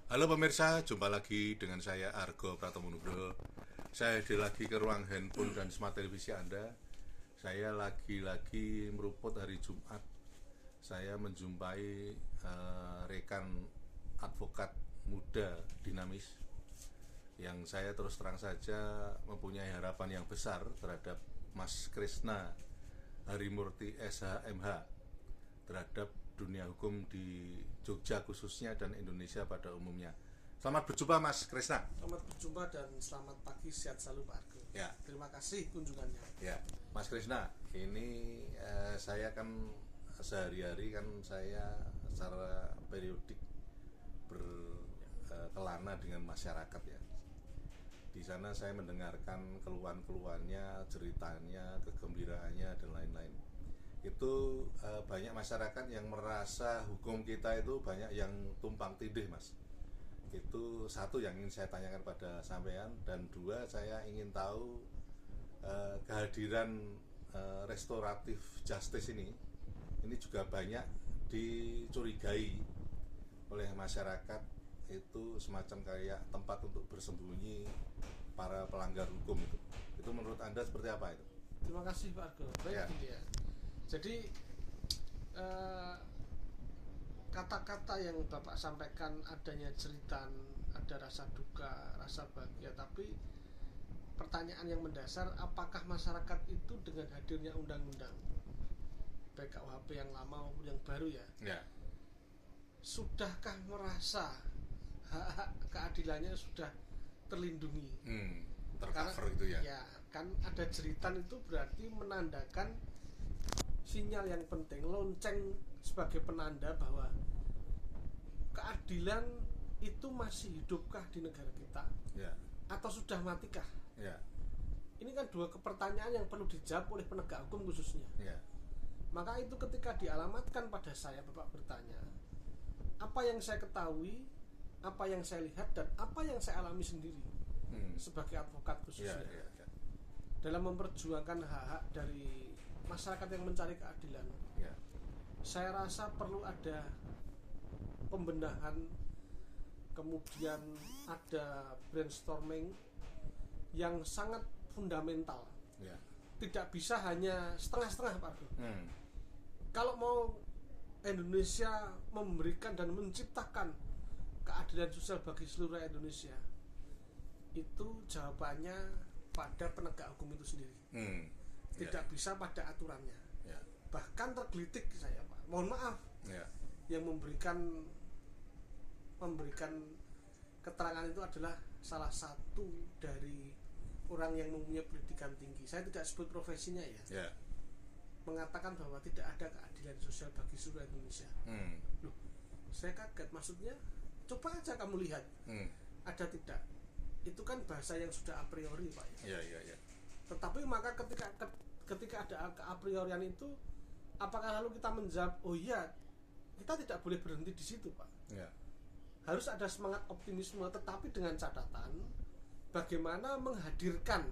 Halo pemirsa, jumpa lagi dengan saya Argo Pratomo Nugroho. Saya hadir lagi ke ruang handphone dan smart televisi Anda. Saya lagi-lagi meruput hari Jumat. Saya menjumpai rekan advokat muda dinamis yang saya terus terang saja mempunyai harapan yang besar terhadap Mas Krisna Harimurti SHMH, terhadap dunia hukum di Jogja khususnya dan Indonesia pada umumnya. Selamat berjumpa Mas Krisna. Selamat berjumpa dan selamat pagi, sehat selalu Pak Argo. Ya. Terima kasih kunjungannya. Ya, Mas Krisna, ini saya kan sehari-hari kan saya secara periodik berkelana dengan masyarakat ya. Di sana saya mendengarkan keluhan-keluhannya, ceritanya, kegembiraannya dan lain-lain. Itu banyak masyarakat yang merasa hukum kita itu banyak yang tumpang tindih, Mas. Itu satu yang ingin saya tanyakan pada sampean, dan dua, saya ingin tahu kehadiran restoratif justice ini juga banyak dicurigai oleh masyarakat itu semacam kayak tempat untuk bersembunyi para pelanggar hukum itu. Itu menurut Anda seperti apa itu? Terima kasih Pak Argo. Baik ya. Jadi kata-kata yang Bapak sampaikan, adanya jeritan, ada rasa duka, rasa bahagia, tapi pertanyaan yang mendasar, apakah masyarakat itu dengan hadirnya undang-undang baik KUHP yang lama maupun yang baru ya, sudahkah merasa hak keadilannya sudah terlindungi? Tercover gitu ya? Ya, kan ada jeritan itu berarti menandakan sinyal yang penting, lonceng sebagai penanda bahwa keadilan itu masih hidupkah di negara kita, atau sudah matikah? Ini kan dua pertanyaan yang perlu dijawab oleh penegak hukum khususnya. Maka itu ketika dialamatkan pada saya, Bapak bertanya, apa yang saya ketahui, apa yang saya lihat, dan apa yang saya alami sendiri sebagai advokat khususnya dalam memperjuangkan hak-hak dari masyarakat yang mencari keadilan. Saya rasa perlu ada pembenahan, kemudian ada brainstorming yang sangat fundamental. Tidak bisa hanya setengah-setengah, Pak Argo. Kalau mau Indonesia memberikan dan menciptakan keadilan sosial bagi seluruh Indonesia, itu jawabannya pada penegak hukum itu sendiri. Tidak bisa pada aturannya. Bahkan tergelitik saya, Pak. Mohon maaf. Yang memberikan keterangan itu adalah salah satu dari orang yang mempunyai pendidikan tinggi. Saya tidak sebut profesinya ya. Mengatakan bahwa tidak ada keadilan sosial bagi seluruh Indonesia. Loh, saya kaget. Maksudnya, coba aja kamu lihat. Ada tidak? Itu kan bahasa yang sudah a priori, Pak ya. Tetapi maka ketika ada keapriorian itu, apakah lalu kita menjawab, oh iya, kita tidak boleh berhenti di situ, Pak. Harus ada semangat optimisme, tetapi dengan catatan bagaimana menghadirkan,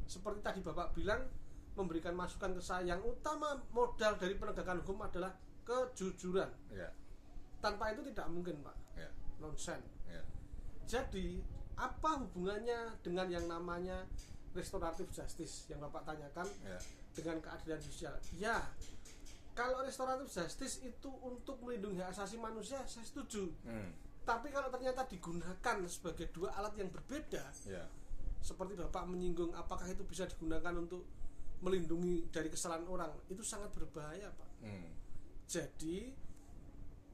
seperti tadi Bapak bilang, memberikan masukan ke saya, yang utama modal dari penegakan hukum adalah kejujuran. Tanpa itu tidak mungkin, Pak. Nonsen. Jadi apa hubungannya dengan yang namanya restoratif justice yang Bapak tanyakan dengan keadilan sosial? Ya, kalau restoratif justice itu untuk melindungi hak asasi manusia, saya setuju. Tapi kalau ternyata digunakan sebagai dua alat yang berbeda, seperti Bapak menyinggung, apakah itu bisa digunakan untuk melindungi dari kesalahan orang, itu sangat berbahaya, Pak. Jadi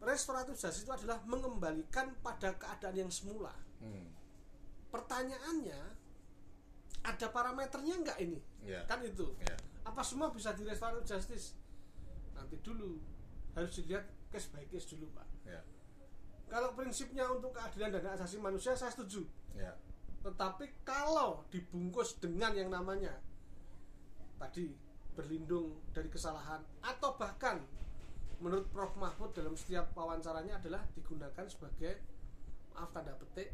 restoratif justice itu adalah mengembalikan pada keadaan yang semula. Pertanyaannya, ada parameternya enggak ini? Kan itu. Apa semua bisa di restoratif justice? Nanti dulu, harus dilihat case by case dulu, Pak. Kalau prinsipnya untuk keadilan dan hak asasi manusia, saya setuju. Tetapi kalau dibungkus dengan yang namanya tadi berlindung dari kesalahan, atau bahkan menurut Prof. Mahfud dalam setiap wawancaranya adalah digunakan sebagai, maaf tanda petik,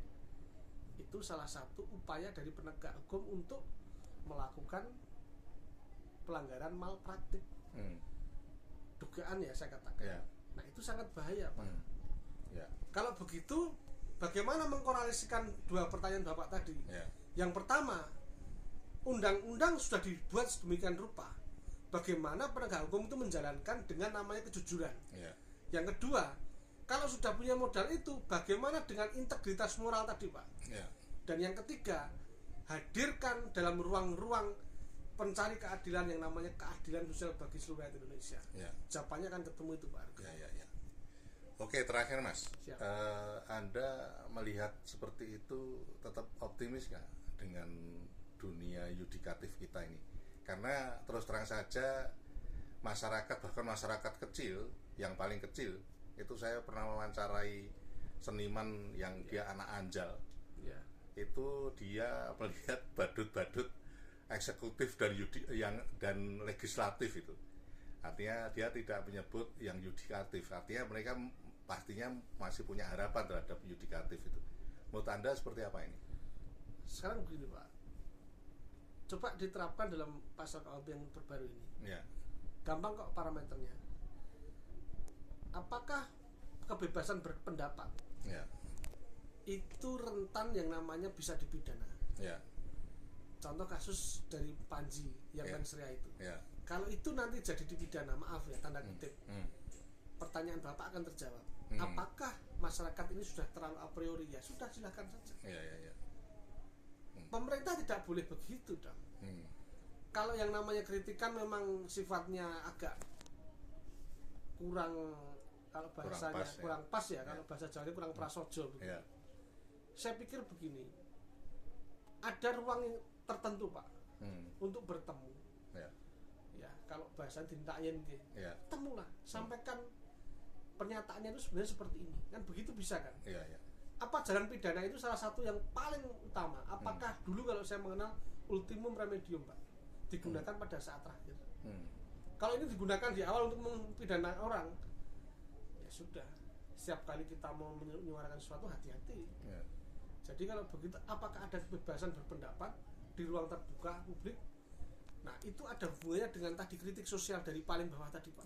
itu salah satu upaya dari penegak hukum untuk melakukan pelanggaran malpraktik. Dugaan ya saya katakan. Nah itu sangat bahaya, Pak. Kalau begitu bagaimana mengkorelasikan dua pertanyaan Bapak tadi? Ya. Yang pertama, undang-undang sudah dibuat sedemikian rupa. Bagaimana penegak hukum itu menjalankan dengan namanya kejujuran? Ya. Yang kedua, kalau sudah punya modal itu, bagaimana dengan integritas moral tadi, Pak? Ya. Dan yang ketiga, hadirkan dalam ruang-ruang pencari keadilan yang namanya keadilan sosial bagi seluruh rakyat Indonesia. Ya. Jawabannya akan ketemu itu, Pak. Ya. Oke, terakhir Mas, Anda melihat seperti itu tetap optimis nggak dengan dunia yudikatif kita ini? Karena terus terang saja masyarakat, bahkan masyarakat kecil, yang paling kecil, itu saya pernah mewawancarai seniman yang dia anak anjal. Itu dia melihat badut-badut eksekutif dan legislatif itu. Artinya dia tidak menyebut yang yudikatif. Artinya mereka pastinya masih punya harapan terhadap yudikatif itu. Menurut Anda seperti apa ini? Sekarang begini, Pak. Coba diterapkan dalam pasal KUHP yang terbaru ini. Ya. Gampang kok parameternya. Apakah kebebasan berpendapat itu rentan yang namanya bisa dipidana? Contoh kasus dari Panji yang mensrea itu. Kalau itu nanti jadi dipidana, maaf ya tanda kutip, pertanyaan Bapak akan terjawab. Apakah masyarakat ini sudah terlalu a priori? Ya sudah, silakan saja. Pemerintah tidak boleh begitu dong. Kalau yang namanya kritikan memang sifatnya agak kurang, kalau bahasanya kurang pas ya, kalau bahasa Jawa kurang prasojo begitu. Saya pikir begini, ada ruang tertentu, Pak, untuk bertemu. Ya, kalau bahasa dintayin temulah, sampaikan pernyataannya itu sebenarnya seperti ini, kan begitu bisa kan? Apa jalan pidana itu salah satu yang paling utama? Apakah dulu kalau saya mengenal ultimum remedium, Pak, digunakan pada saat terakhir? Kalau ini digunakan di awal untuk mempidana orang, ya sudah, setiap kali kita mau menyuarakan sesuatu hati-hati. Jadi kalau begitu, apakah ada kebebasan berpendapat di ruang terbuka publik? Nah, itu ada hubungannya dengan tadi kritik sosial dari paling bawah tadi, Pak.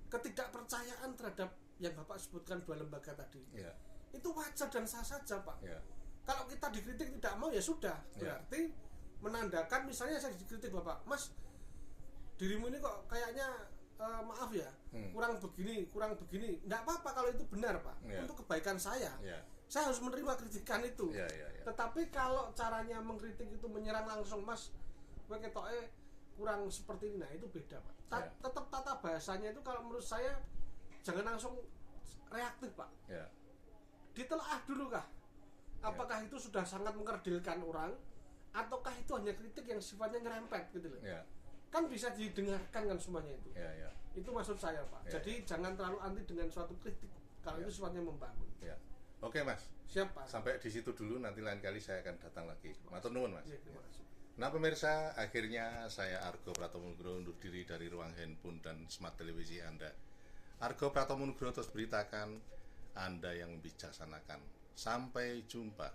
Ketidakpercayaan terhadap yang Bapak sebutkan dua lembaga tadi. Itu wajar dan sah saja, Pak. Kalau kita dikritik tidak mau, ya sudah, berarti menandakan, misalnya saya dikritik Bapak, Mas, dirimu ini kok kayaknya maaf ya, kurang begini. Nggak apa-apa kalau itu benar, Pak, untuk kebaikan saya. Saya harus menerima kritikan itu. Tetapi kalau caranya mengkritik itu menyerang langsung, Mas, gue ketoknya kurang seperti ini, nah itu beda, Pak. Tetap tata bahasanya itu kalau menurut saya jangan langsung reaktif, Pak. Ditelaah dulu kah? Apakah itu sudah sangat mengkerdilkan orang, ataukah itu hanya kritik yang sifatnya nyerempet gitu loh. Kan bisa didengarkan kan semuanya itu. Itu maksud saya, Pak. Jadi jangan terlalu anti dengan suatu kritik kalau itu sifatnya membangun. Oke, Mas. Siap, Pak. Sampai di situ dulu, nanti lain kali saya akan datang lagi. Matur nuwun, Mas. Terima kasih. Nah, pemirsa, akhirnya saya Argo Pratomunugro undur diri dari ruang handphone dan smart televisi Anda. Argo Pratomunugro terus beritakan, Anda yang membijaksanakan. Sampai jumpa.